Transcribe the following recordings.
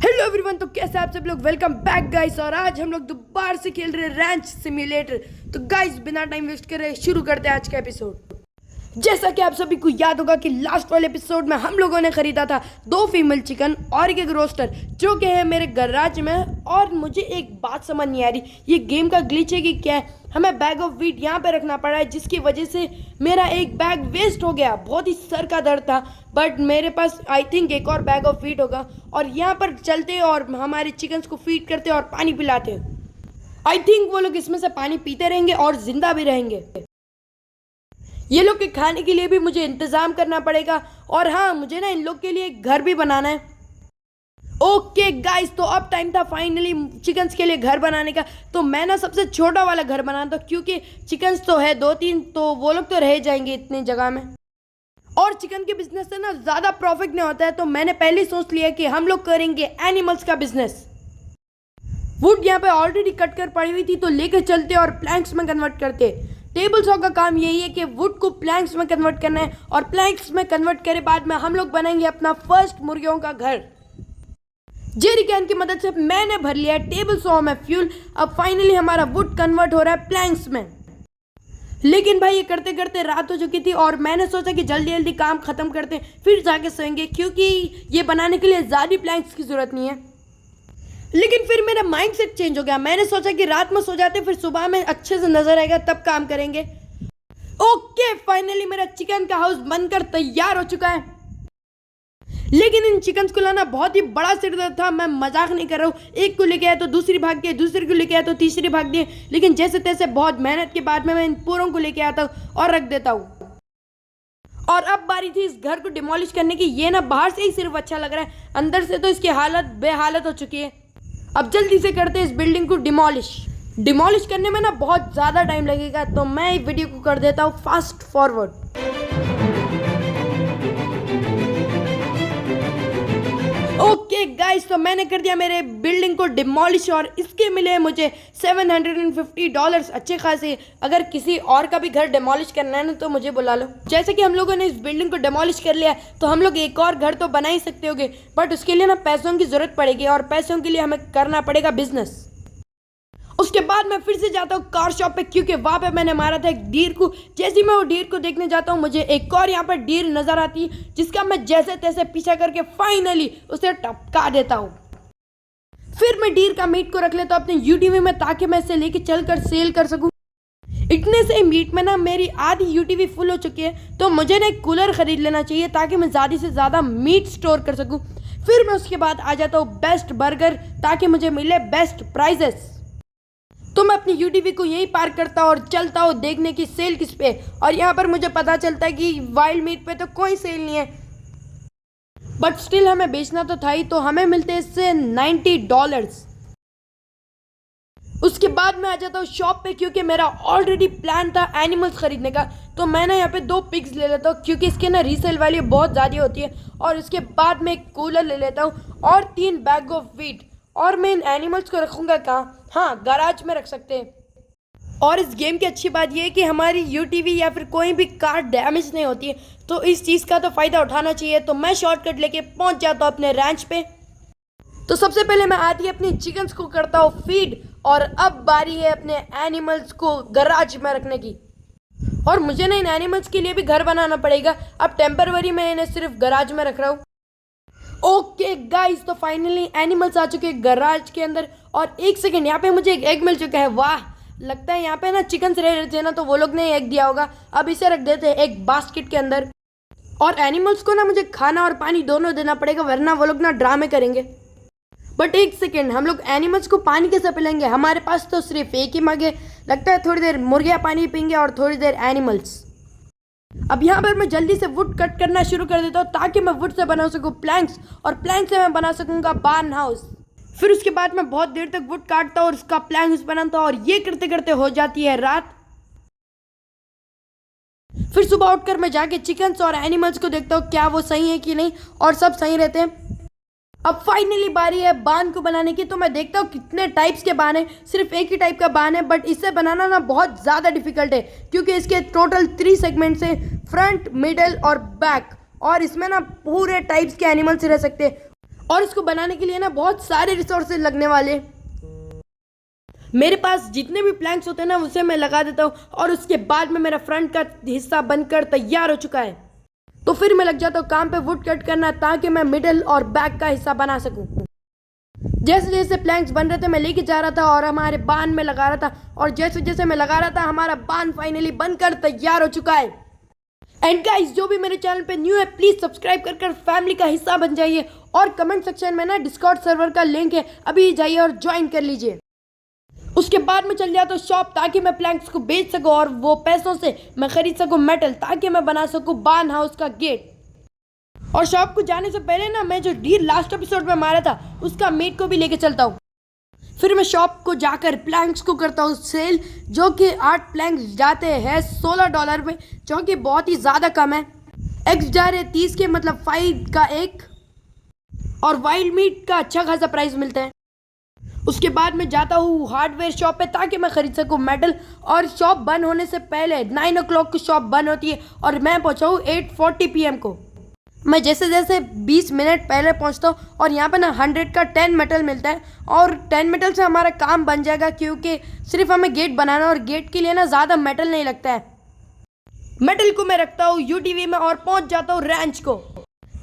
Hello everyone, तो कैसे आप सब लोग। Welcome back guys. और आज हम लोग दोबारा से खेल रहे हैं रैंच सिम्युलेटर। तो गाइस बिना टाइम वेस्ट करे शुरू करते हैं आज का एपिसोड। जैसा कि आप सभी को याद होगा कि लास्ट वाले एपिसोड में हम लोगों ने खरीदा था 2 फीमेल चिकन और एक रोस्टर जो कि है मेरे गैराज में। और मुझे एक बात समझ नहीं आ रही, ये गेम का ग्लिच है कि क्या है। हमें बैग ऑफ वीट यहाँ पे रखना पड़ा है जिसकी वजह से मेरा एक बैग वेस्ट हो गया। बहुत ही सर का दर्द था, बट मेरे पास आई थिंक एक और बैग ऑफ वीट होगा और यहाँ पर चलते और हमारे चिकन्स को फीड करते और पानी पिलाते। आई थिंक वो लोग इसमें से पानी पीते रहेंगे और जिंदा भी रहेंगे। ये लोग के खाने के लिए भी मुझे इंतजाम करना पड़ेगा और हाँ, मुझे ना इन लोग के लिए एक घर भी बनाना है। ओके गाइस, तो अब टाइम था फाइनली चिकन्स के लिए घर बनाने का। तो मैं ना सबसे छोटा वाला घर बनाना था क्योंकि चिकन्स तो है 2-3, तो वो लोग तो रह जाएंगे इतनी जगह में। और चिकन के बिजनेस से ना ज़्यादा प्रॉफिट नहीं होता है, तो मैंने पहले ही सोच लिया कि हम लोग करेंगे एनिमल्स का बिजनेस। वुड यहाँ पे ऑलरेडी कट कर पड़ी हुई थी, तो लेकर चलते और प्लैंक्स में कन्वर्ट करते। टेबल सॉ का काम यही है कि वुड को प्लैंक्स में कन्वर्ट करना है और प्लैंक्स में कन्वर्ट करे बाद में हम लोग बनाएंगे अपना फर्स्ट मुर्गियों का घर। जेरी कैन की मदद से मैंने भर लिया टेबल सॉ में फ्यूल। अब फाइनली हमारा वुड कन्वर्ट हो रहा है प्लैंक्स में। लेकिन भाई ये करते करते रात हो चुकी थी और मैंने सोचा कि जल्दी जल्दी काम खत्म करते फिर जाके सोएंगे, क्योंकि ये बनाने के लिए ज़्यादा प्लैंक्स की जरूरत नहीं है। लेकिन फिर मेरा माइंडसेट चेंज हो गया। मैंने सोचा कि रात में सो जाते फिर सुबह में अच्छे से नजर आएगा तब काम करेंगे। ओके, फाइनली मेरा चिकन का हाउस बनकर तैयार हो चुका है। लेकिन इन चिकन्स को लाना बहुत ही बड़ा सिरदर्द था। मैं मजाक नहीं कर रहा हूँ। एक को लेके आया तो दूसरी भाग गई, दूसरी को लेके आया तो तीसरी भाग गई। लेकिन जैसे तैसे बहुत मेहनत के बाद में मैं इन पूरों को लेके आता हूँ और रख देता हूँ। और अब बारी थी इस घर को डिमोलिश करने की। ये ना बाहर से ही सिर्फ अच्छा लग रहा है, अंदर से तो इसकी हालत बेहालत हो चुकी है। अब जल्दी से करते हैं इस बिल्डिंग को डिमोलिश करने में ना बहुत ज़्यादा टाइम लगेगा, तो मैं वीडियो को कर देता हूँ फास्ट फॉरवर्ड। ओके गाइस, तो मैंने कर दिया मेरे बिल्डिंग को डिमोलिश और इसके मिले मुझे $750 अच्छे खासे। अगर किसी और का भी घर डिमोलिश करना है ना तो मुझे बुला लो। जैसे कि हम लोगों ने इस बिल्डिंग को डिमोलिश कर लिया तो हम लोग एक और घर तो बना ही सकते होंगे, बट उसके लिए ना पैसों की जरूरत पड़ेगी और पैसों के लिए हमें करना पड़ेगा बिजनेस। उसके बाद मैं फिर से जाता हूँ कार शॉप पे, क्योंकि वहाँ पे मैंने मारा था एक डीर को। जैसे ही मैं वो डीर को देखने जाता हूँ मुझे एक और यहाँ पर डीर नजर आती है जिसका मैं जैसे तैसे पीछा करके फाइनली उसे टपका देता हूँ। फिर मैं डीर का मीट को रख लेता हूँ अपने यूटीवी में ताकि मैं इसे लेके चलकर सेल कर सकूँ। इतने से मीट में ना मेरी आधी यूटीवी फुल हो चुकी है, तो मुझे ना एक कूलर खरीद लेना चाहिए ताकि मैं ज़्यादा से ज़्यादा मीट स्टोर कर सकूँ। फिर मैं उसके बाद आ जाता हूँ बेस्ट बर्गर ताकि मुझे मिले बेस्ट प्राइजेस। तो मैं अपनी यूटीवी को यहीं पार्क करता हूँ और चलता हूँ देखने की सेल किस पे। और यहाँ पर मुझे पता चलता है कि वाइल्ड मीट पे तो कोई सेल नहीं है, बट स्टिल हमें बेचना तो था ही, तो हमें मिलते हैं इससे $90। उसके बाद मैं आ जाता हूँ शॉप पे, क्योंकि मेरा ऑलरेडी प्लान था एनिमल्स खरीदने का। तो मैं ना यहाँ पे 2 पिग्स ले लेता हूँ क्योंकि इसके ना रीसेल वैल्यू बहुत ज़्यादा होती है। और उसके बाद मैं एक कूलर ले लेता हूँ और 3 बैग ऑफ वीट। और मैं इन एनिमल्स को रखूँगा कहाँ? हाँ, गैराज में रख सकते हैं। और इस गेम की अच्छी बात यह है कि हमारी यूटीवी या फिर कोई भी कार डैमेज नहीं होती है, तो इस चीज़ का तो फ़ायदा उठाना चाहिए। तो मैं शॉर्टकट लेके पहुंच जाता हूँ अपने रैंच पे। तो सबसे पहले मैं आती अपनी चिकन्स को करता हूँ फीड, और अब बारी है अपने एनिमल्स को गैराज में रखने की। और मुझे ना इन एनिमल्स के लिए भी घर बनाना पड़ेगा। अब टेम्पररी मैं इन्हें सिर्फ गैराज में रख रहा हूँ। ओके गाइस, तो फाइनली एनिमल्स आ चुके हैं गैराज के अंदर। और एक सेकेंड, यहाँ पे मुझे एक एग मिल चुका है। वाह, लगता है यहाँ पे ना चिकन्स रह रहे थे ना, तो वो लोग ने एग दिया होगा। अब इसे रख देते हैं एक बास्केट के अंदर। और एनिमल्स को ना मुझे खाना और पानी दोनों देना पड़ेगा, वरना वो लोग ना ड्रामे करेंगे। बट एक सेकेंड, हम लोग एनिमल्स को पानी कैसे पिलाएंगे? हमारे पास तो सिर्फ एक ही मग है। लगता है थोड़ी देर मुर्गियाँ पानी पीएंगे और थोड़ी देर एनिमल्स। अब यहाँ पर मैं जल्दी से वुड कट करना शुरू कर देता हूँ ताकि मैं वुड से बना सकूँ प्लैंक्स, और प्लैंक से मैं बना सकूँगा बार्न हाउस। फिर उसके बाद मैं बहुत देर तक वुड काटता हूँ और उसका प्लैंक्स बनाता हूँ, और ये करते करते हो जाती है रात। फिर सुबह उठकर मैं जाके चिकन्स और एनिमल्स को देखता हूँ क्या वो सही है कि नहीं, और सब सही रहते हैं। अब फाइनली बारी है बान को बनाने की। तो मैं देखता हूँ कितने टाइप्स के बान है। सिर्फ एक ही टाइप का बान है, बट इसे बनाना ना बहुत ज़्यादा डिफिकल्ट है क्योंकि इसके टोटल 3 सेगमेंट्स हैं, फ्रंट, मिडल और बैक। और इसमें ना पूरे टाइप्स के एनिमल्स रह सकते हैं। और इसको बनाने के लिए ना बहुत सारे रिसोर्सेज लगने वाले। मेरे पास जितने भी प्लैंक्स होते हैं ना उसे मैं लगा देता हूँ और उसके बाद में मेरा फ्रंट का हिस्सा बनकर तैयार हो चुका है। तो फिर मैं लग जाता हूँ काम पे वुड कट करना ताकि मैं मिडल और बैक का हिस्सा बना सकूँ। जैसे जैसे प्लैंक्स बन रहे थे मैं लेके जा रहा था और हमारे बान में लगा रहा था, और जैसे जैसे मैं लगा रहा था हमारा बान फाइनली बनकर तैयार हो चुका है। एंड गाइस, जो भी मेरे चैनल पे न्यू है प्लीज सब्सक्राइब कर फैमिली का हिस्सा बन जाइए, और कमेंट सेक्शन में ना डिस्कॉर्ड सर्वर का लिंक है, अभी जाइए और ज्वाइन कर लीजिए। उसके बाद में चल जाता हूँ शॉप ताकि मैं प्लैंक्स को बेच सकूँ और वो पैसों से मैं खरीद सकूँ मेटल ताकि मैं बना सकूँ बार्न हाउस का गेट। और शॉप को जाने से पहले ना मैं जो डील लास्ट एपिसोड में मारा था उसका मीट को भी लेके चलता हूँ। फिर मैं शॉप को जाकर प्लैंक्स को करता हूँ सेल, जो कि 8 प्लैंक्स जाते हैं $16 में, जो कि बहुत ही ज़्यादा कम है। एग्स जा रहे 30 के, मतलब 5 का एक, और वाइल्ड मीट का अच्छा खासा प्राइस मिलता है। उसके बाद मैं जाता हूँ हार्डवेयर शॉप पे ताकि मैं खरीद सकूँ मेटल, और शॉप बंद होने से पहले 9 o'clock की शॉप बंद होती है और मैं पहुँचा हूँ 8:40 PM को। मैं जैसे जैसे 20 मिनट पहले पहुंचता हूँ और यहाँ पे ना 100 का 10 मेटल मिलता है, और 10 मेटल से हमारा काम बन जाएगा क्योंकि सिर्फ हमें गेट बनाना, और गेट के लिए ना ज़्यादा मेटल नहीं लगता है। मेटल को मैं रखता हूँ यूटीवी में और पहुँच जाता हूँ रैंच को।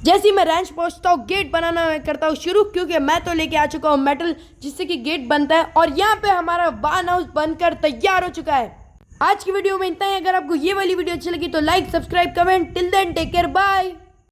जैसे ही मैं रैंच पहुँचता हूँ गेट बनाना मैं करता हूँ शुरू, क्योंकि मैं तो लेके आ चुका हूँ मेटल जिससे कि गेट बनता है, और यहाँ पे हमारा बार्न हाउस बनकर तैयार हो चुका है। आज की वीडियो में इतना ही। अगर आपको ये वाली वीडियो अच्छी लगी तो like, subscribe, comment. Till then take care, bye.